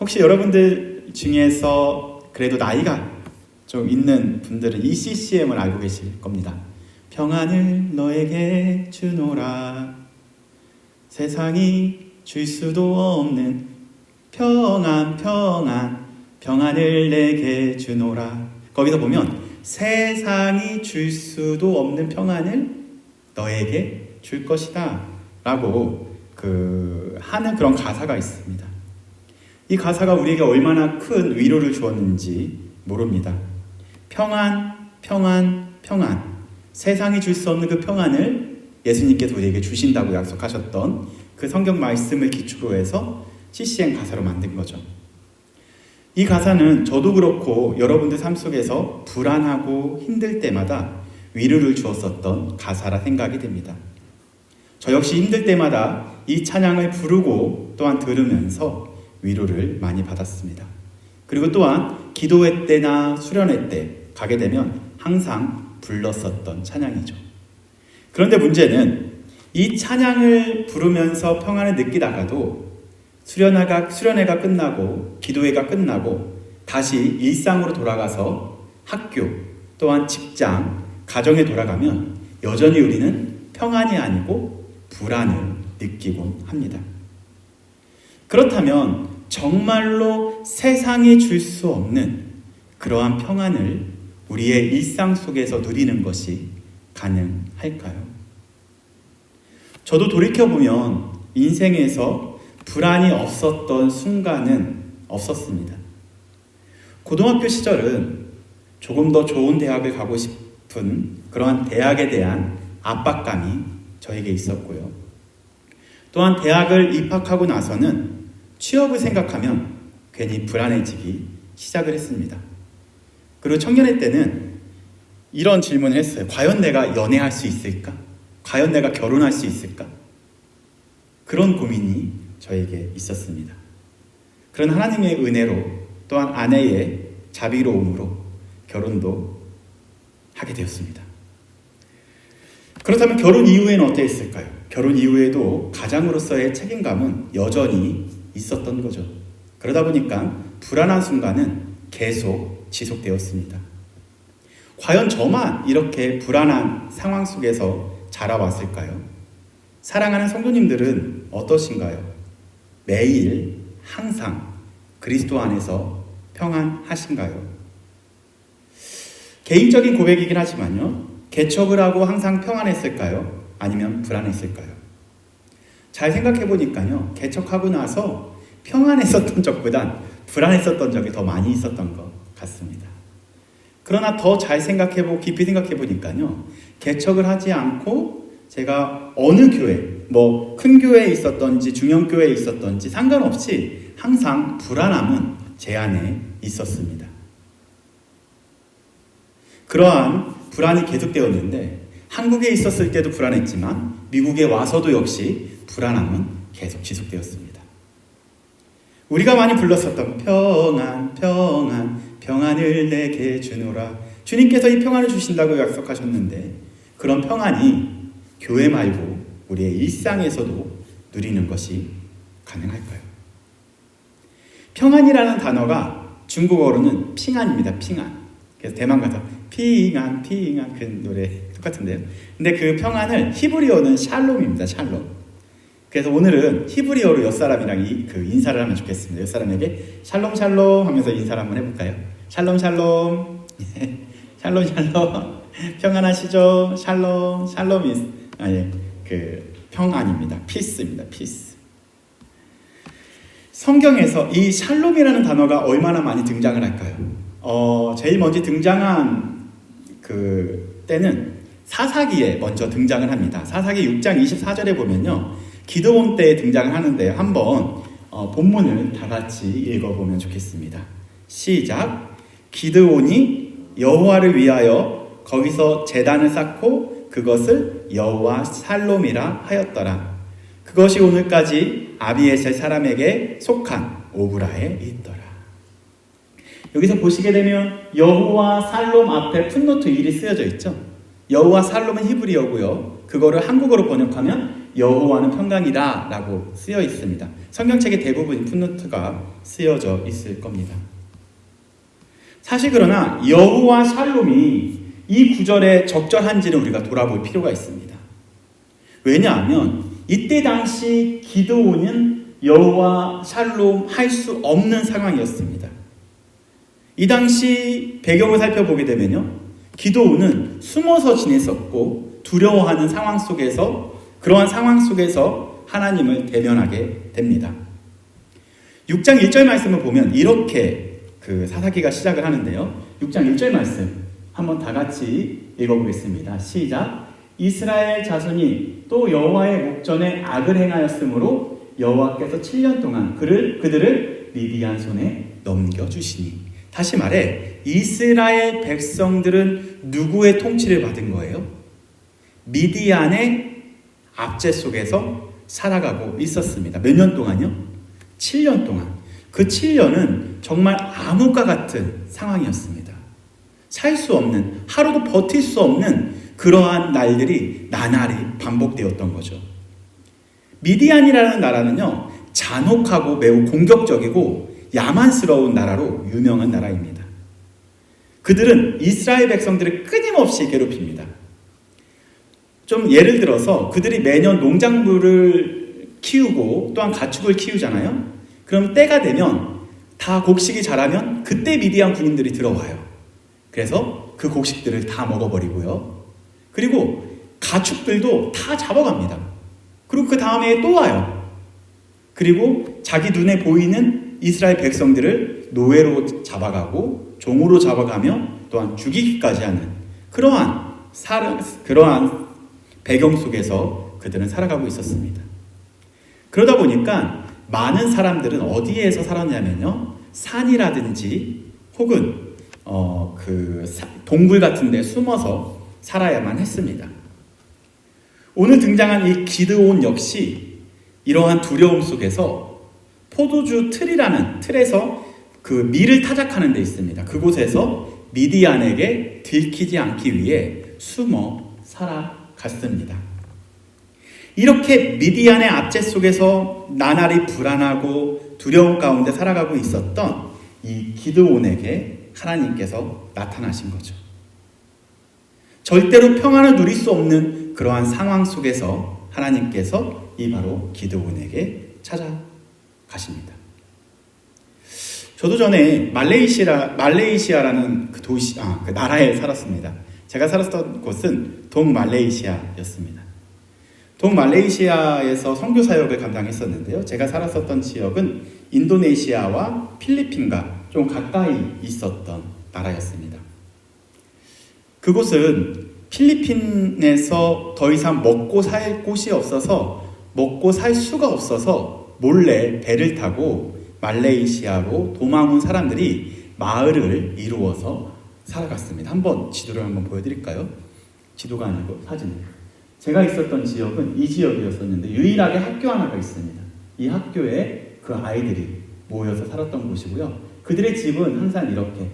혹시 여러분들 중에서 그래도 나이가 좀 있는 분들은 이 CCM을 알고 계실 겁니다. 평안을 너에게 주노라. 세상이 줄 수도 없는 평안을 내게 주노라. 거기서 보면 세상이 줄 수도 없는 평안을 너에게 줄 것이다 라고 하는 그런 가사가 있습니다. 이 가사가 우리에게 얼마나 큰 위로를 주었는지 모릅니다. 평안. 세상이 줄 수 없는 그 평안을 예수님께서 우리에게 주신다고 약속하셨던 그 성경 말씀을 기초로 해서 CCM 가사로 만든 거죠. 이 가사는 저도 그렇고 여러분들 삶 속에서 불안하고 힘들 때마다 위로를 주었었던 가사라 생각이 됩니다. 저 역시 힘들 때마다 이 찬양을 부르고 또한 들으면서 위로를 많이 받았습니다. 그리고 또한 기도회 때나 수련회 때 가게 되면 항상 불렀었던 찬양이죠. 그런데 문제는 이 찬양을 부르면서 평안을 느끼다가도 수련회가 끝나고 기도회가 끝나고 다시 일상으로 돌아가서 학교 또한 직장, 가정에 돌아가면 여전히 우리는 평안이 아니고 불안을 느끼곤 합니다. 그렇다면 정말로 세상이 줄 수 없는 그러한 평안을 우리의 일상 속에서 누리는 것이 가능할까요? 저도 돌이켜보면 인생에서 불안이 없었던 순간은 없었습니다. 고등학교 시절은 조금 더 좋은 대학을 가고 싶은 그러한 대학에 대한 압박감이 저에게 있었고요. 또한 대학을 입학하고 나서는 취업을 생각하면 괜히 불안해지기 시작을 했습니다. 그리고 청년회 때는 이런 질문을 했어요. 과연 내가 연애할 수 있을까? 과연 내가 결혼할 수 있을까? 그런 고민이 저에게 있었습니다. 그런 하나님의 은혜로 또한 아내의 자비로움으로 결혼도 하게 되었습니다. 그렇다면 결혼 이후에는 어땠을까요? 결혼 이후에도 가장으로서의 책임감은 여전히 있었던 거죠. 그러다 보니까 불안한 순간은 계속 지속되었습니다. 과연 저만 이렇게 불안한 상황 속에서 자라왔을까요? 사랑하는 성도님들은 어떠신가요? 매일 항상 그리스도 안에서 평안하신가요? 개인적인 고백이긴 하지만요. 개척을 하고 항상 평안했을까요? 아니면 불안했을까요? 잘 생각해 보니까요. 개척하고 나서 평안했었던 적보단 불안했었던 적이 더 많이 있었던 것 같습니다. 그러나 더 잘 생각해보고 깊이 생각해보니까요. 개척을 하지 않고 제가 어느 교회, 큰 교회에 있었던지 중형교회에 있었던지 상관없이 항상 불안함은 제 안에 있었습니다. 그러한 불안이 계속되었는데 한국에 있었을 때도 불안했지만 미국에 와서도 역시 불안함은 계속 지속되었습니다. 우리가 많이 불렀었던 평안을 내게 주노라. 주님께서 이 평안을 주신다고 약속하셨는데 그런 평안이 교회 말고 우리의 일상에서도 누리는 것이 가능할까요? 평안이라는 단어가 중국어로는 핑안입니다. 핑안. 그래서 대만 가서 핑안 그 노래 똑같은데요. 근데 그 평안을 히브리어는 샬롬입니다. 샬롬. 그래서 오늘은 히브리어로 옆사람이랑 인사를 하면 좋겠습니다. 옆사람에게 샬롬 하면서 인사를 한번 해볼까요? 샬롬 샬롬 평안하시죠? 샬롬이 평안입니다. 피스입니다. 피스. 성경에서 이 샬롬이라는 단어가 얼마나 많이 등장을 할까요? 제일 먼저 등장한 때는 사사기에 먼저 등장을 합니다. 사사기 6장 24절에 보면요. 기드온 때 등장을 하는데요. 한번 본문을 다 같이 읽어보면 좋겠습니다. 시작. 기드온이 여호와를 위하여 거기서 제단을 쌓고 그것을 여호와 살롬이라 하였더라. 그것이 오늘까지 아비에셀 사람에게 속한 오브라에 있더라. 여기서 보시게 되면 여호와 살롬 앞에 풋노트 1이 쓰여져 있죠. 여호와 살롬은 히브리어고요. 그거를 한국어로 번역하면 여호와는 평강이다 라고 쓰여 있습니다. 성경책의 대부분 풋노트가 쓰여져 있을 겁니다. 사실 그러나 여호와 샬롬이 이 구절에 적절한지는 우리가 돌아볼 필요가 있습니다. 왜냐하면 이때 당시 기드온은 여호와 샬롬 할 수 없는 상황이었습니다. 이 당시 배경을 살펴보게 되면요, 기드온은 숨어서 지냈었고 두려워하는 상황 속에서, 그러한 상황 속에서 하나님을 대면하게 됩니다. 6장 1절 말씀을 보면 이렇게 그 사사기가 시작을 하는데요. 6장 1절 말씀 한번 다 같이 읽어보겠습니다. 시작. 이스라엘 자손이 또 여호와의 목전에 악을 행하였으므로 여호와께서 7년 동안 그들을 미디안 손에 넘겨주시니. 다시 말해 이스라엘 백성들은 누구의 통치를 받은 거예요? 미디안의 압제 속에서 살아가고 있었습니다. 몇 년 동안요? 7년 동안. 그 7년은 정말 암흑과 같은 상황이었습니다. 살 수 없는, 하루도 버틸 수 없는 그러한 날들이 나날이 반복되었던 거죠. 미디안이라는 나라는요, 잔혹하고 매우 공격적이고 야만스러운 나라로 유명한 나라입니다. 그들은 이스라엘 백성들을 끊임없이 괴롭힙니다. 좀 예를 들어서 그들이 매년 농작물을 키우고 또한 가축을 키우잖아요. 그럼 때가 되면 다 곡식이 자라면 그때 미디안 군인들이 들어와요. 그래서 그 곡식들을 다 먹어버리고요. 그리고 가축들도 다 잡아갑니다. 그리고 그 다음에 또 와요. 그리고 자기 눈에 보이는 이스라엘 백성들을 노예로 잡아가고 종으로 잡아가며 또한 죽이기까지 하는 그러한 배경 속에서 그들은 살아가고 있었습니다. 그러다 보니까 많은 사람들은 어디에서 살았냐면요, 산이라든지 혹은 동굴 같은 데 숨어서 살아야만 했습니다. 오늘 등장한 이 기드온 역시 이러한 두려움 속에서 포도주 틀이라는 틀에서 그 밀을 타작하는 데 있습니다. 그곳에서 미디안에게 들키지 않기 위해 숨어 살아갔습니다. 이렇게 미디안의 압제 속에서 나날이 불안하고 두려움 가운데 살아가고 있었던 이 기드온에게 하나님께서 나타나신 거죠. 절대로 평안을 누릴 수 없는 그러한 상황 속에서 하나님께서 이 바로 기드온에게 찾아가십니다. 저도 전에 말레이시아라는 그 그 나라에 살았습니다. 제가 살았던 곳은 동말레이시아였습니다. 동말레이시아에서 선교 사역을 감당했었는데요. 제가 살았었던 지역은 인도네시아와 필리핀과 좀 가까이 있었던 나라였습니다. 그곳은 필리핀에서 더 이상 먹고 살 곳이 없어서, 먹고 살 수가 없어서 몰래 배를 타고 말레이시아로 도망 온 사람들이 마을을 이루어서 살아갔습니다. 한번 지도를 한번 보여드릴까요? 지도가 아니고 사진을. 제가 있었던 지역은 이 지역이었었는데 유일하게 학교 하나가 있습니다. 이 학교에 그 아이들이 모여서 살았던 곳이고요. 그들의 집은 항상 이렇게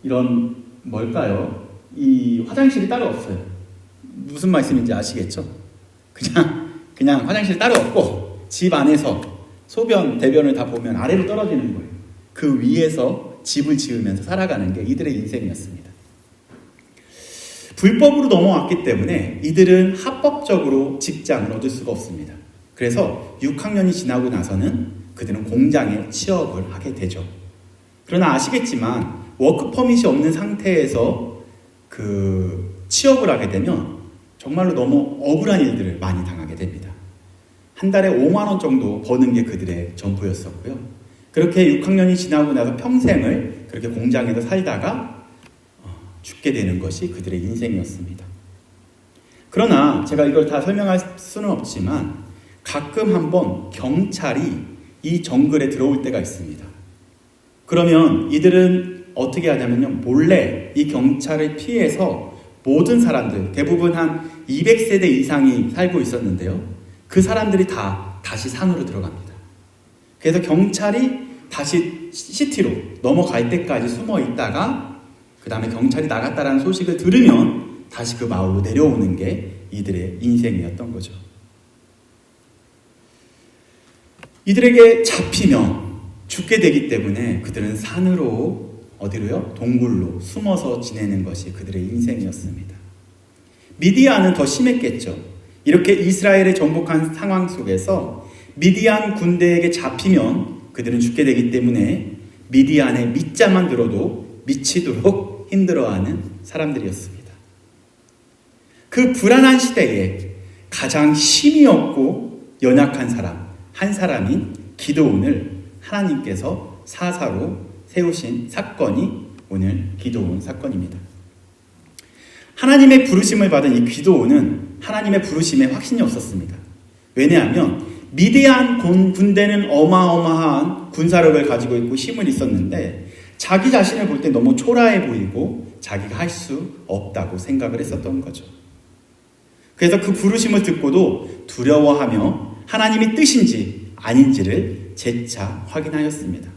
이런 뭘까요? 이 화장실이 따로 없어요. 무슨 말씀인지 아시겠죠? 그냥 화장실 따로 없고 집 안에서 소변, 대변을 다 보면 아래로 떨어지는 거예요. 그 위에서 집을 지으면서 살아가는 게 이들의 인생이었습니다. 불법으로 넘어왔기 때문에 이들은 합법적으로 직장을 얻을 수가 없습니다. 그래서 6학년이 지나고 나서는 그들은 공장에 취업을 하게 되죠. 그러나 아시겠지만 워크 퍼밋이 없는 상태에서 취업을 하게 되면 정말로 너무 억울한 일들을 많이 당하게 됩니다. 한 달에 5만 원 정도 버는 게 그들의 전부였었고요. 그렇게 6학년이 지나고 나서 평생을 그렇게 공장에서 살다가 죽게 되는 것이 그들의 인생이었습니다. 그러나 제가 이걸 다 설명할 수는 없지만 가끔 한번 경찰이 이 정글에 들어올 때가 있습니다. 그러면 이들은 어떻게 하냐면요, 몰래 이 경찰을 피해서 모든 사람들, 대부분 한 200세대 이상이 살고 있었는데요, 그 사람들이 다시 산으로 들어갑니다. 그래서 경찰이 다시 시티로 넘어갈 때까지 숨어 있다가 그 다음에 경찰이 나갔다라는 소식을 들으면 다시 그 마을로 내려오는 게 이들의 인생이었던 거죠. 이들에게 잡히면 죽게 되기 때문에 그들은 산으로, 어디로요? 동굴로 숨어서 지내는 것이 그들의 인생이었습니다. 미디안은 더 심했겠죠. 이렇게 이스라엘을 정복한 상황 속에서 미디안 군대에게 잡히면 그들은 죽게 되기 때문에 미디안의 밑자만 들어도 미치도록 힘들어하는 사람들이었습니다. 그 불안한 시대에 가장 힘이 없고 연약한 사람, 한 사람인 기드온을 하나님께서 사사로 세우신 사건이 오늘 기드온 사건입니다. 하나님의 부르심을 받은 이 기드온은 하나님의 부르심에 확신이 없었습니다. 왜냐하면 미디안 군대는 어마어마한 군사력을 가지고 있고 힘을 있었는데 자기 자신을 볼 때 너무 초라해 보이고 자기가 할 수 없다고 생각을 했었던 거죠. 그래서 그 부르심을 듣고도 두려워하며 하나님의 뜻인지 아닌지를 재차 확인하였습니다.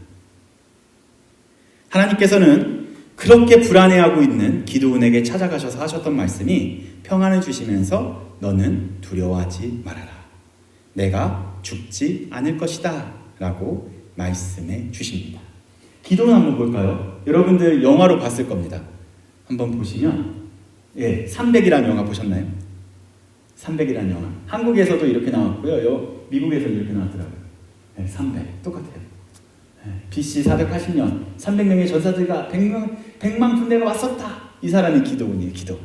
하나님께서는 그렇게 불안해하고 있는 기드온에게 찾아가셔서 하셨던 말씀이 평안을 주시면서 너는 두려워하지 말아라. 내가 죽지 않을 것이다 라고 말씀해 주십니다. 기도는 한번 볼까요? 여러분들 영화로 봤을 겁니다. 한번 보시면 300이라는 영화 보셨나요? 300이라는 영화. 한국에서도 이렇게 나왔고요. 미국에서도 이렇게 나왔더라고요. 300 똑같아요. BC 480년 300명의 전사들과 100만 군대가 왔었다. 이 사람이 기드온이에요. 기드온.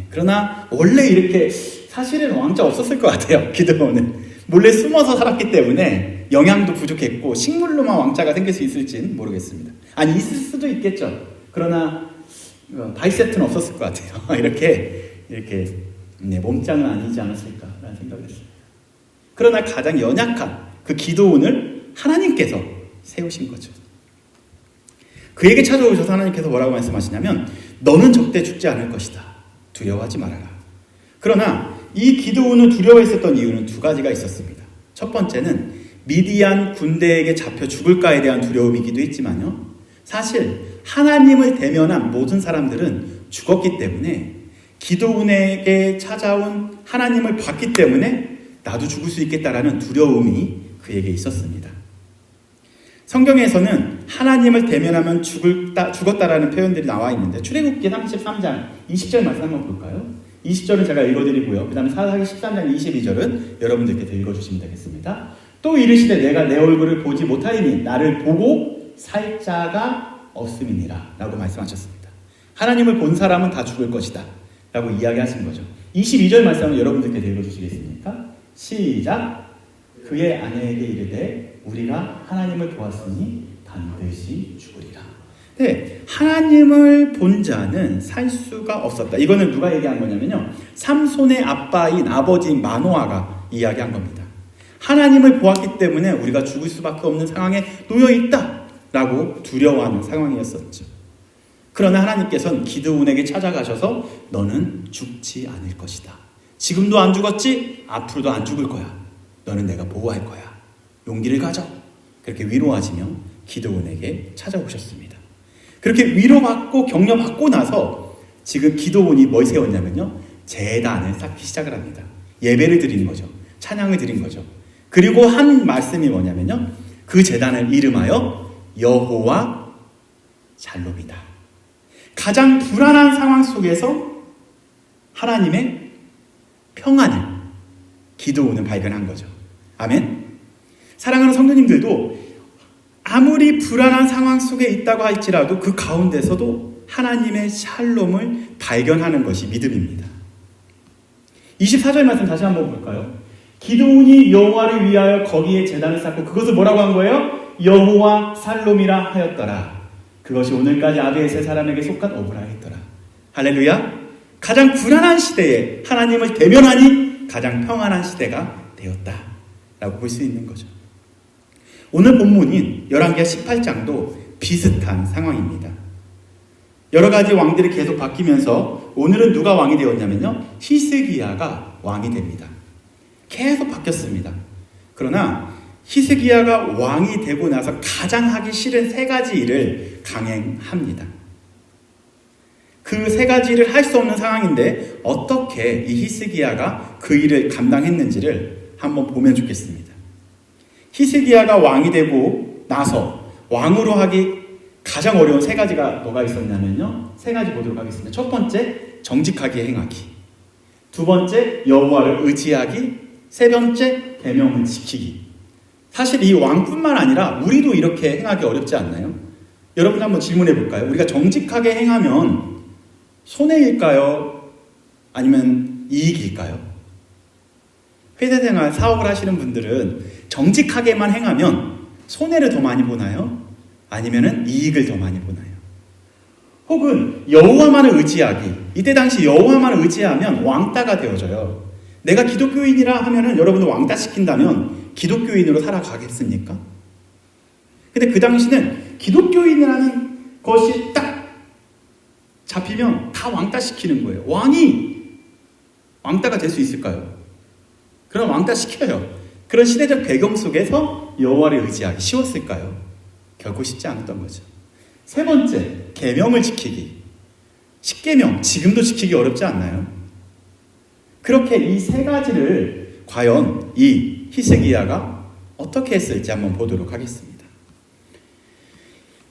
그러나 원래 이렇게 사실은 왕자 없었을 것 같아요. 기드온은 몰래 숨어서 살았기 때문에 영양도 부족했고 식물로만 왕자가 생길 수 있을지는 모르겠습니다. 아니 있을 수도 있겠죠. 그러나 바이세트는 없었을 것 같아요. 이렇게 몸짱은 아니지 않았을까라는 생각을 했습니다. 그러나 가장 연약한 그 기드온을 하나님께서 세우신 거죠. 그에게 찾아오셔서 하나님께서 뭐라고 말씀하시냐면 너는 절대 죽지 않을 것이다. 두려워하지 말아라. 그러나 이 기드온을 두려워했었던 이유는 두 가지가 있었습니다. 첫 번째는 미디안 군대에게 잡혀 죽을까에 대한 두려움이기도 했지만요. 사실 하나님을 대면한 모든 사람들은 죽었기 때문에 기드온에게 찾아온 하나님을 봤기 때문에 나도 죽을 수 있겠다라는 두려움이 그에게 있었습니다. 성경에서는 하나님을 대면하면 죽었다라는 표현들이 나와 있는데 출애굽기 33장 20절 말씀 한번 볼까요? 20절은 제가 읽어드리고요. 그 다음에 사사기 13장 22절은 여러분들께서 읽어주시면 되겠습니다. 또 이르시되 내가 내 얼굴을 보지 못하이니 나를 보고 살 자가 없음이니라 라고 말씀하셨습니다. 하나님을 본 사람은 다 죽을 것이다 라고 이야기하신 거죠. 22절 말씀을 여러분들께서 읽어주시겠습니까? 시작. 그의 아내에게 이르되 우리가 하나님을 보았으니 반드시 죽으리라. 네, 하나님을 본 자는 살 수가 없었다. 이거는 누가 얘기한 거냐면요. 삼손의 아빠인 아버지인 마노아가 이야기한 겁니다. 하나님을 보았기 때문에 우리가 죽을 수밖에 없는 상황에 놓여 있다라고 두려워하는 상황이었었죠. 그러나 하나님께서는 기드온에게 찾아가셔서 너는 죽지 않을 것이다. 지금도 안 죽었지? 앞으로도 안 죽을 거야. 너는 내가 보호할 거야. 용기를 가져. 그렇게 위로하시며 기드온에게 찾아오셨습니다. 그렇게 위로받고 격려받고 나서 지금 기드온이 뭘 세웠냐면요. 제단을 쌓기 시작을 합니다. 예배를 드리는 거죠. 찬양을 드린 거죠. 그리고 한 말씀이 뭐냐면요. 그 제단을 이름하여 여호와 샬롬이다. 가장 불안한 상황 속에서 하나님의 평안을 기드온은 발견한 거죠. 아멘. 사랑하는 성도님들도 아무리 불안한 상황 속에 있다고 할지라도 그 가운데서도 하나님의 샬롬을 발견하는 것이 믿음입니다. 24절 말씀 다시 한번 볼까요? 기드온이 여호와를 위하여 거기에 제단을 쌓고 그것을 뭐라고 한 거예요? 여호와 샬롬이라 하였더라. 그것이 오늘까지 아비에세 사람에게 속한 어브라했더라. 할렐루야. 가장 불안한 시대에 하나님을 대면하니 가장 평안한 시대가 되었다라고 볼 수 있는 거죠. 오늘 본문인 열왕기하 18장도 비슷한 상황입니다. 여러 가지 왕들이 계속 바뀌면서 오늘은 누가 왕이 되었냐면요. 히스기야가 왕이 됩니다. 계속 바뀌었습니다. 그러나 히스기야가 왕이 되고 나서 가장 하기 싫은 세 가지 일을 강행합니다. 그 세 가지 일을 할 수 없는 상황인데 어떻게 이 히스기야가 그 일을 감당했는지를 한번 보면 좋겠습니다. 히스기야가 왕이 되고 나서 왕으로 하기 가장 어려운 세 가지가 뭐가 있었냐면요. 세 가지 보도록 하겠습니다. 첫 번째, 정직하게 행하기. 두 번째, 여호와를 의지하기. 세 번째, 계명을 지키기. 사실 이 왕뿐만 아니라 우리도 이렇게 행하기 어렵지 않나요? 여러분 한번 질문해 볼까요? 우리가 정직하게 행하면 손해일까요? 아니면 이익일까요? 회사생활 사업을 하시는 분들은 정직하게만 행하면 손해를 더 많이 보나요? 아니면 이익을 더 많이 보나요? 혹은 여호와만을 의지하기. 이때 당시 여호와만을 의지하면 왕따가 되어져요. 내가 기독교인이라 하면은 여러분들 왕따 시킨다면 기독교인으로 살아가겠습니까? 근데 그 당시는 기독교인이라는 것이 딱 잡히면 다 왕따 시키는 거예요. 왕이 왕따가 될 수 있을까요? 그럼 왕따 시켜요. 그런 시대적 배경 속에서 여호와를 의지하기 쉬웠을까요? 결코 쉽지 않았던 거죠. 세 번째, 계명을 지키기. 십계명, 지금도 지키기 어렵지 않나요? 그렇게 이 세 가지를 과연 이 히스기야가 어떻게 했을지 한번 보도록 하겠습니다.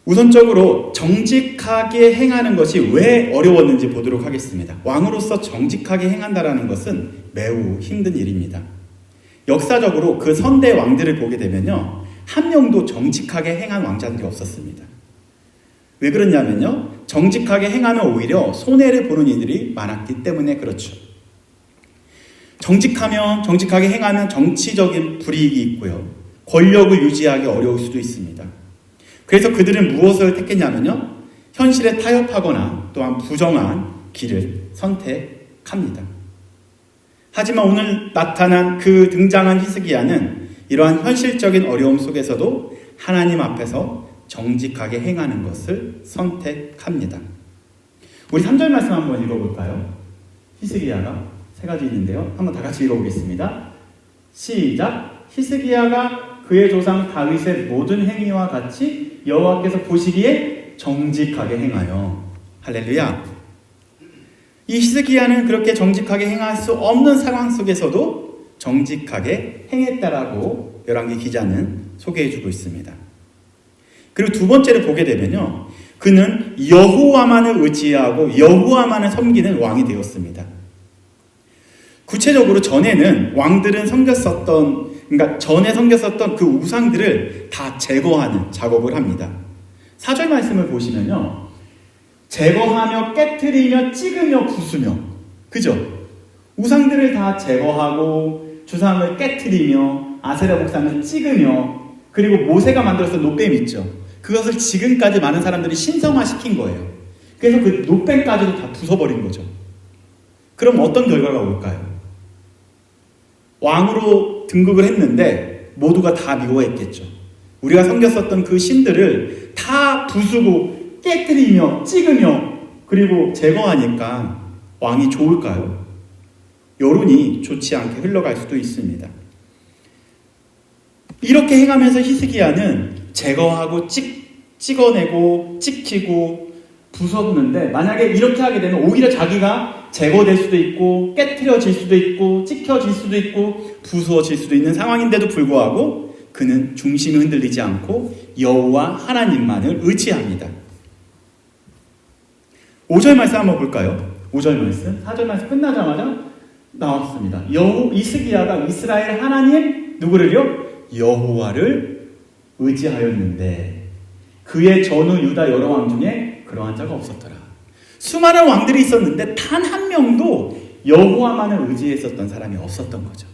우선적으로 정직하게 행하는 것이 왜 어려웠는지 보도록 하겠습니다. 왕으로서 정직하게 행한다는 것은 매우 힘든 일입니다. 역사적으로 그 선대 왕들을 보게 되면요, 한 명도 정직하게 행한 왕자들이 없었습니다. 왜 그러냐면요, 정직하게 행하면 오히려 손해를 보는 이들이 많았기 때문에 그렇죠. 정직하게 행하면 정치적인 불이익이 있고요, 권력을 유지하기 어려울 수도 있습니다. 그래서 그들은 무엇을 택했냐면요, 현실에 타협하거나 또한 부정한 길을 선택합니다. 하지만 오늘 나타난 그 등장한 히스기야는 이러한 현실적인 어려움 속에서도 하나님 앞에서 정직하게 행하는 것을 선택합니다. 우리 3절 말씀 한번 읽어볼까요? 히스기야가 세 가지 있는데요. 한번 다 같이 읽어보겠습니다. 시작! 히스기야가 그의 조상 다윗의 모든 행위와 같이 여호와께서 보시기에 정직하게 행하여. 할렐루야! 이 히스기야는 그렇게 정직하게 행할 수 없는 상황 속에서도 정직하게 행했다라고 열왕기 기자는 소개해주고 있습니다. 그리고 두 번째를 보게 되면요, 그는 여호와만을 의지하고 여호와만을 섬기는 왕이 되었습니다. 구체적으로 전에는 왕들은 전에 섬겼었던 그 우상들을 다 제거하는 작업을 합니다. 4절 말씀을 보시면요, 제거하며 깨트리며 찍으며 부수며, 그죠? 우상들을 다 제거하고 주상을 깨트리며 아세라 목상을 찍으며, 그리고 모세가 만들었던 놋뱀 있죠. 그것을 지금까지 많은 사람들이 신성화시킨 거예요. 그래서 그 놋뱀까지도 다 부숴버린 거죠. 그럼 어떤 결과가 올까요? 왕으로 등극을 했는데 모두가 다 미워했겠죠. 우리가 섬겼었던 그 신들을 다 부수고 깨트리며 찍으며 그리고 제거하니까 왕이 좋을까요? 여론이 좋지 않게 흘러갈 수도 있습니다. 이렇게 행하면서 히스기야는 제거하고 찍어내고 찍히고 부쉈는데, 만약에 이렇게 하게 되면 오히려 자기가 제거될 수도 있고 깨트려질 수도 있고 찍혀질 수도 있고 부수어질 수도 있는 상황인데도 불구하고 그는 중심이 흔들리지 않고 여호와 하나님만을 의지합니다. 5절 말씀 한번 볼까요? 5절 말씀, 4절 말씀 끝나자마자 나왔습니다. 히스기야가 이스라엘 하나님 누구를요? 여호와를 의지하였는데 그의 전후 유다 여러 왕 중에 그러한 자가 없었더라. 수많은 왕들이 있었는데 단 한 명도 여호와만을 의지했었던 사람이 없었던 거죠.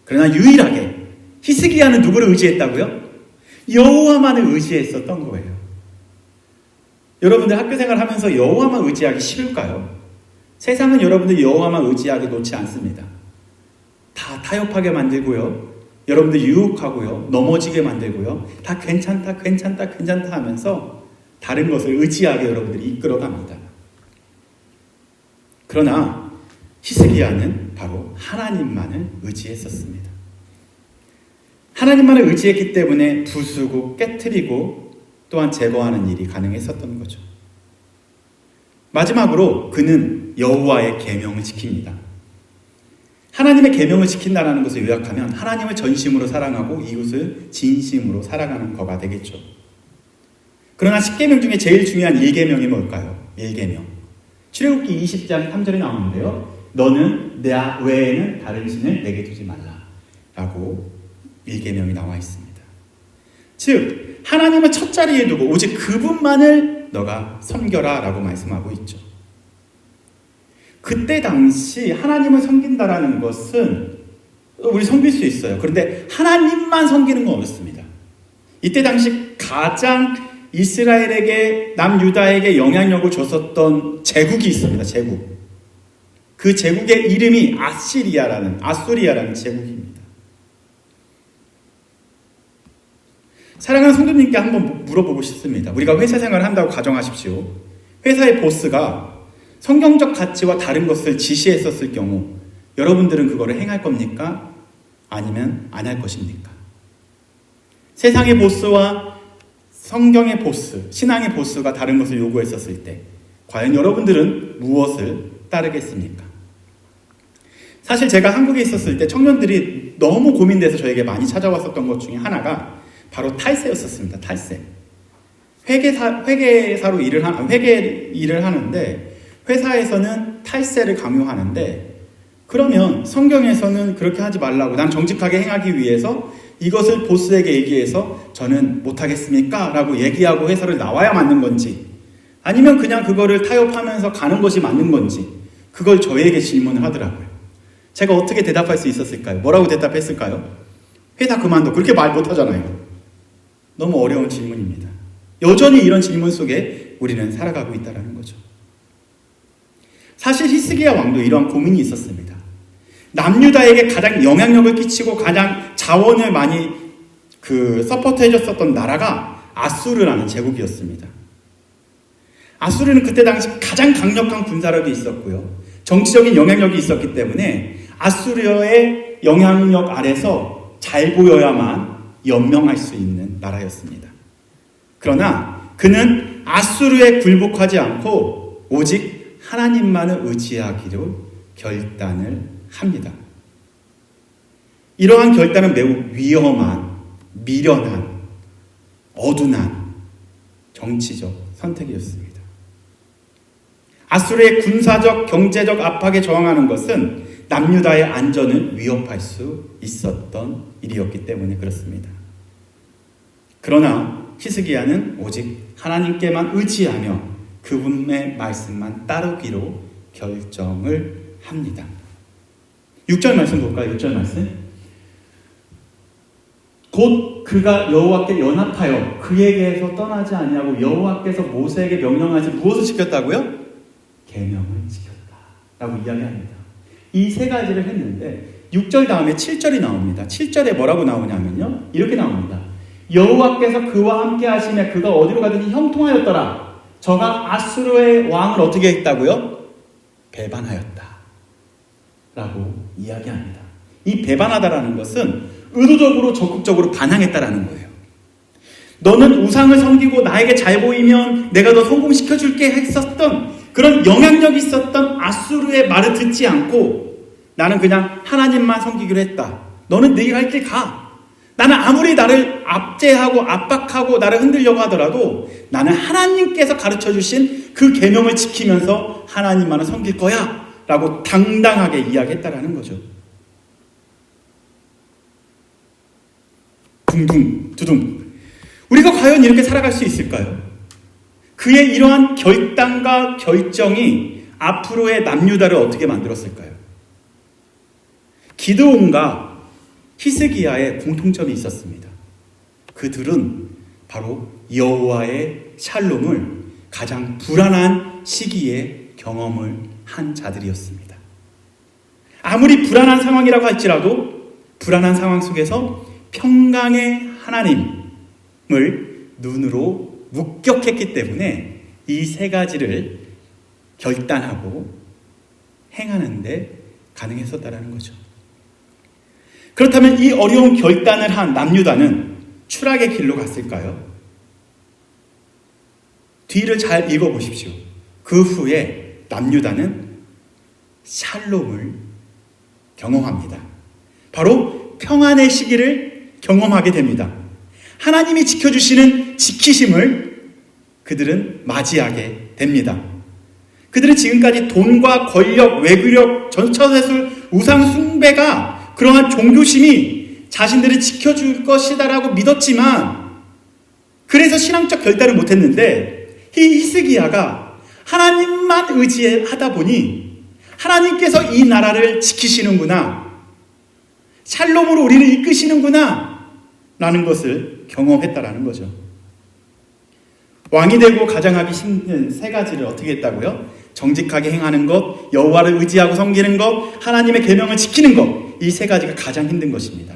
그러나 유일하게 히스기야는 누구를 의지했다고요? 여호와만을 의지했었던 거예요. 여러분들 학교 생활하면서 여호와만 의지하기 싫을까요? 세상은 여러분들 여호와만 의지하기 놓지 않습니다. 다 타협하게 만들고요, 여러분들 유혹하고요, 넘어지게 만들고요, 다 괜찮다 하면서 다른 것을 의지하게 여러분들이 이끌어갑니다. 그러나 히스기야는 바로 하나님만을 의지했었습니다. 하나님만을 의지했기 때문에 부수고 깨트리고 또한 제거하는 일이 가능했었던 거죠. 마지막으로 그는 여호와의 계명을 지킵니다. 하나님의 계명을 지킨다는 것을 요약하면 하나님을 전심으로 사랑하고 이웃을 진심으로 사랑하는 거가 되겠죠. 그러나 10계명 중에 제일 중요한 1계명이 뭘까요? 1계명. 출애굽기 20장 3절에 나오는데요. 너는 나 외에는 다른 신을 내게 두지 말라 라고 1계명이 나와 있습니다. 즉 하나님을 첫 자리에 두고 오직 그분만을 너가 섬겨라 라고 말씀하고 있죠. 그때 당시 하나님을 섬긴다라는 것은 우리 섬길 수 있어요. 그런데 하나님만 섬기는 건 어렵습니다. 이때 당시 가장 이스라엘에게 남유다에게 영향력을 줬었던 제국이 있습니다. 제국. 그 제국의 이름이 아수리아라는 제국입니다. 사랑하는 성도님께 한번 물어보고 싶습니다. 우리가 회사 생활을 한다고 가정하십시오. 회사의 보스가 성경적 가치와 다른 것을 지시했었을 경우 여러분들은 그거를 행할 겁니까? 아니면 안 할 것입니까? 세상의 보스와 성경의 보스, 신앙의 보스가 다른 것을 요구했었을 때 과연 여러분들은 무엇을 따르겠습니까? 사실 제가 한국에 있었을 때 청년들이 너무 고민돼서 저에게 많이 찾아왔었던 것 중에 하나가 바로 탈세였었습니다. 탈세. 회계사로 회계 일을 하는데 회사에서는 탈세를 강요하는데 그러면 성경에서는 그렇게 하지 말라고 난 정직하게 행하기 위해서 이것을 보스에게 얘기해서 저는 못하겠습니까? 라고 얘기하고 회사를 나와야 맞는 건지 아니면 그냥 그거를 타협하면서 가는 것이 맞는 건지 그걸 저에게 질문을 하더라고요. 제가 어떻게 대답할 수 있었을까요? 뭐라고 대답했을까요? 회사 그만둬. 그렇게 말 못하잖아요. 너무 어려운 질문입니다. 여전히 이런 질문 속에 우리는 살아가고 있다는 거죠. 사실 히스기야 왕도 이러한 고민이 있었습니다. 남유다에게 가장 영향력을 끼치고 가장 자원을 많이 서포트 해줬었던 나라가 아수르라는 제국이었습니다. 아수르는 그때 당시 가장 강력한 군사력이 있었고요. 정치적인 영향력이 있었기 때문에 아수르의 영향력 아래서 잘 보여야만 연명할 수 있는 나라였습니다. 그러나 그는 아수르에 굴복하지 않고 오직 하나님만을 의지하기로 결단을 합니다. 이러한 결단은 매우 위험한, 미련한, 어둔한 정치적 선택이었습니다. 아수르의 군사적, 경제적 압박에 저항하는 것은 남유다의 안전을 위협할 수 있었던 일이었기 때문에 그렇습니다. 그러나 히스기야는 오직 하나님께만 의지하며 그분의 말씀만 따르기로 결정을 합니다. 6절 말씀 볼까요? 6절 말씀. 곧 그가 여호와께 연합하여 그에게서 떠나지 아니하고 여호와께서 모세에게 명령하신 무엇을 지켰다고요? 계명을 지켰다 라고 이야기합니다. 이 세 가지를 했는데 6절 다음에 7절이 나옵니다. 7절에 뭐라고 나오냐면요, 이렇게 나옵니다. 여호와께서 그와 함께 하시며 그가 어디로 가든지 형통하였더라. 저가 아수르의 왕을 어떻게 했다고요? 배반하였다 라고 이야기합니다. 이 배반하다라는 것은 의도적으로 적극적으로 반항했다라는 거예요. 너는 우상을 섬기고 나에게 잘 보이면 내가 너 성공시켜줄게 했었던 그런 영향력이 있었던 아수르의 말을 듣지 않고 나는 그냥 하나님만 섬기기로 했다. 너는 네 갈 길 가. 나는 아무리 나를 압제하고 압박하고 나를 흔들려고 하더라도 나는 하나님께서 가르쳐주신 그 계명을 지키면서 하나님만을 섬길 거야 라고 당당하게 이야기했다라는 거죠. 둥둥 두둥. 우리가 과연 이렇게 살아갈 수 있을까요? 그의 이러한 결단과 결정이 앞으로의 남유다를 어떻게 만들었을까요? 기드온과 히스기야의 공통점이 있었습니다. 그들은 바로 여호와의 샬롬을 가장 불안한 시기에 경험을 한 자들이었습니다. 아무리 불안한 상황이라고 할지라도 불안한 상황 속에서 평강의 하나님을 눈으로 목격했기 때문에 이 세 가지를 결단하고 행하는데 가능했었다는 거죠. 그렇다면 이 어려운 결단을 한 남유다는 추락의 길로 갔을까요? 뒤를 잘 읽어보십시오. 그 후에 남유다는 샬롬을 경험합니다. 바로 평안의 시기를 경험하게 됩니다. 하나님이 지켜주시는 지키심을 그들은 맞이하게 됩니다. 그들은 지금까지 돈과 권력, 외교력, 전처세술, 우상 숭배가 그러한 종교심이 자신들을 지켜줄 것이다라고 믿었지만, 그래서 신앙적 결단을 못했는데, 이 히스기야가 하나님만 의지하다 보니 하나님께서 이 나라를 지키시는구나, 샬롬으로 우리를 이끄시는구나 라는 것을 경험했다라는 거죠. 왕이 되고 가장 하기 힘든 세 가지를 어떻게 했다고요? 정직하게 행하는 것, 여호와를 의지하고 섬기는 것, 하나님의 계명을 지키는 것, 이 세 가지가 가장 힘든 것입니다.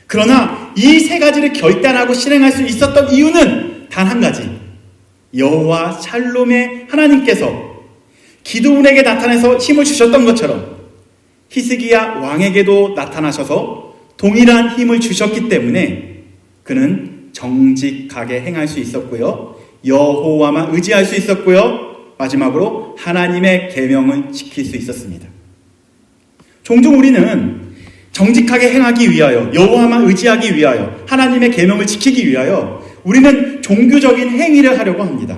그러나 이 세 가지를 결단하고 실행할 수 있었던 이유는 단 한 가지, 여호와 샬롬의 하나님께서 기드온에게 나타나서 힘을 주셨던 것처럼 히스기야 왕에게도 나타나셔서 동일한 힘을 주셨기 때문에 그는 정직하게 행할 수 있었고요, 여호와만 의지할 수 있었고요, 마지막으로 하나님의 계명을 지킬 수 있었습니다. 종종 우리는 정직하게 행하기 위하여, 여호와만 의지하기 위하여, 하나님의 계명을 지키기 위하여 우리는 종교적인 행위를 하려고 합니다.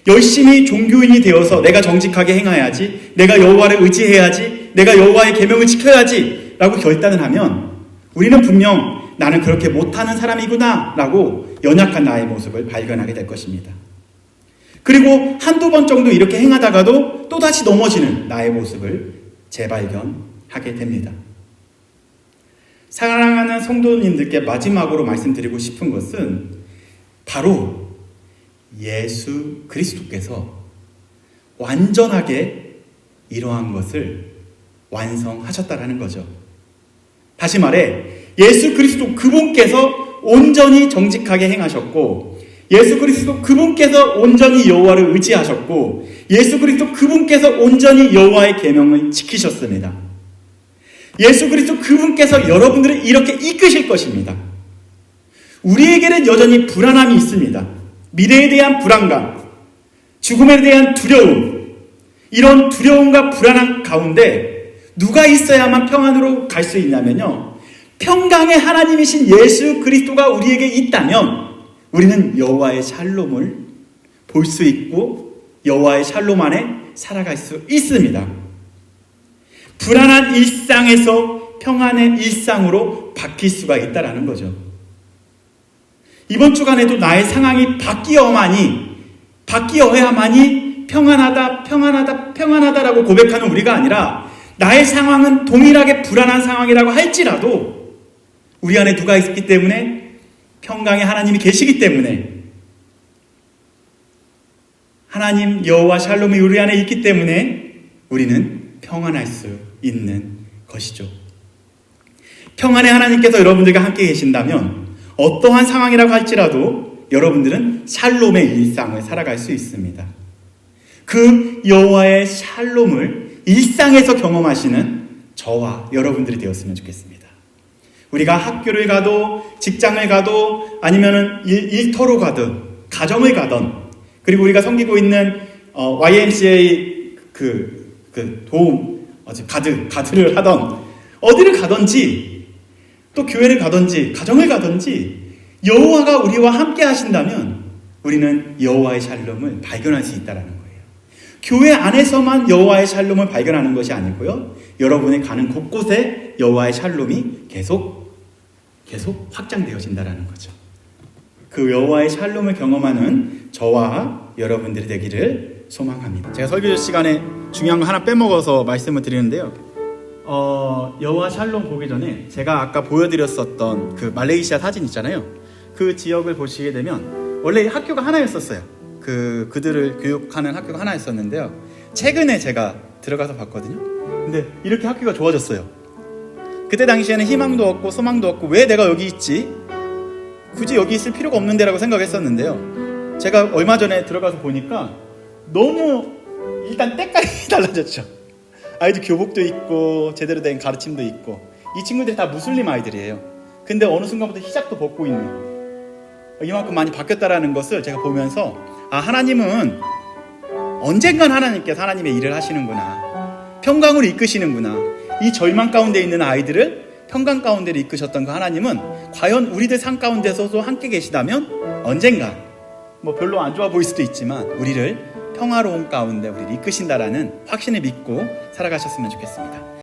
열심히 종교인이 되어서 내가 정직하게 행해야지, 내가 여호와를 의지해야지, 내가 여호와의 계명을 지켜야지 라고 결단을 하면 우리는 분명 나는 그렇게 못하는 사람이구나 라고 연약한 나의 모습을 발견하게 될 것입니다. 그리고 한두 번 정도 이렇게 행하다가도 또다시 넘어지는 나의 모습을 재발견하게 됩니다. 사랑하는 성도님들께 마지막으로 말씀드리고 싶은 것은 바로 예수 그리스도께서 완전하게 이러한 것을 완성하셨다라는 거죠. 다시 말해 예수 그리스도 그분께서 온전히 정직하게 행하셨고, 예수 그리스도 그분께서 온전히 여호와를 의지하셨고, 예수 그리스도 그분께서 온전히 여호와의 계명을 지키셨습니다. 예수 그리스도 그분께서 여러분들을 이렇게 이끄실 것입니다. 우리에게는 여전히 불안함이 있습니다. 미래에 대한 불안감, 죽음에 대한 두려움, 이런 두려움과 불안함 가운데 누가 있어야만 평안으로 갈 수 있냐면요, 평강의 하나님이신 예수 그리스도가 우리에게 있다면 우리는 여호와의 샬롬을 볼 수 있고 여호와의 샬롬 안에 살아갈 수 있습니다. 불안한 일상에서 평안의 일상으로 바뀔 수가 있다는 거죠. 이번 주간에도 나의 상황이 바뀌어야만이 평안하다라고 고백하는 우리가 아니라, 나의 상황은 동일하게 불안한 상황이라고 할지라도 우리 안에 누가 있기 때문에, 평강의 하나님이 계시기 때문에, 하나님 여호와 샬롬이 우리 안에 있기 때문에 우리는 평안할 수 있는 것이죠. 평안의 하나님께서 여러분들과 함께 계신다면 어떠한 상황이라고 할지라도 여러분들은 샬롬의 일상을 살아갈 수 있습니다. 그 여호와의 샬롬을 일상에서 경험하시는 저와 여러분들이 되었으면 좋겠습니다. 우리가 학교를 가도, 직장을 가도, 아니면은 일터로 가든, 가정을 가든, 그리고 우리가 섬기고 있는 YMCA 도움 가드를 하던, 어디를 가든지, 또 교회를 가든지, 가정을 가든지 여호와가 우리와 함께 하신다면 우리는 여호와의 샬롬을 발견할 수 있다는 거예요. 교회 안에서만 여호와의 샬롬을 발견하는 것이 아니고요, 여러분이 가는 곳곳에 여호와의 샬롬이 계속 확장되어진다는 거죠. 그 여호와의 샬롬을 경험하는 저와 여러분들이 되기를 소망합니다. 제가 설교 시간에 중요한 거 하나 빼먹어서 말씀을 드리는데요, 여호와 샬롬 보기 전에 제가 아까 보여드렸었던 그 말레이시아 사진 있잖아요. 그 지역을 보시게 되면 원래 학교가 하나였었어요. 그들을 교육하는 학교가 하나였었는데요, 최근에 제가 들어가서 봤거든요. 근데 이렇게 학교가 좋아졌어요. 그때 당시에는 희망도 없고 소망도 없고 왜 내가 여기 있지? 굳이 여기 있을 필요가 없는데 라고 생각했었는데요, 제가 얼마 전에 들어가서 보니까 너무 일단 때깔이 달라졌죠. 아이들 교복도 있고 제대로 된 가르침도 있고, 이 친구들이 다 무슬림 아이들이에요. 근데 어느 순간부터 히잡도 벗고 있는, 이만큼 많이 바뀌었다라는 것을 제가 보면서, 하나님은 언젠간 하나님께서 하나님의 일을 하시는구나, 평강으로 이끄시는구나, 이 절망 가운데 있는 아이들을 평강 가운데로 이끄셨던 그 하나님은 과연 우리들 삶 가운데서도 함께 계시다면 언젠가 별로 안 좋아 보일 수도 있지만 우리를 평화로운 가운데 우리를 이끄신다라는 확신을 믿고 살아가셨으면 좋겠습니다.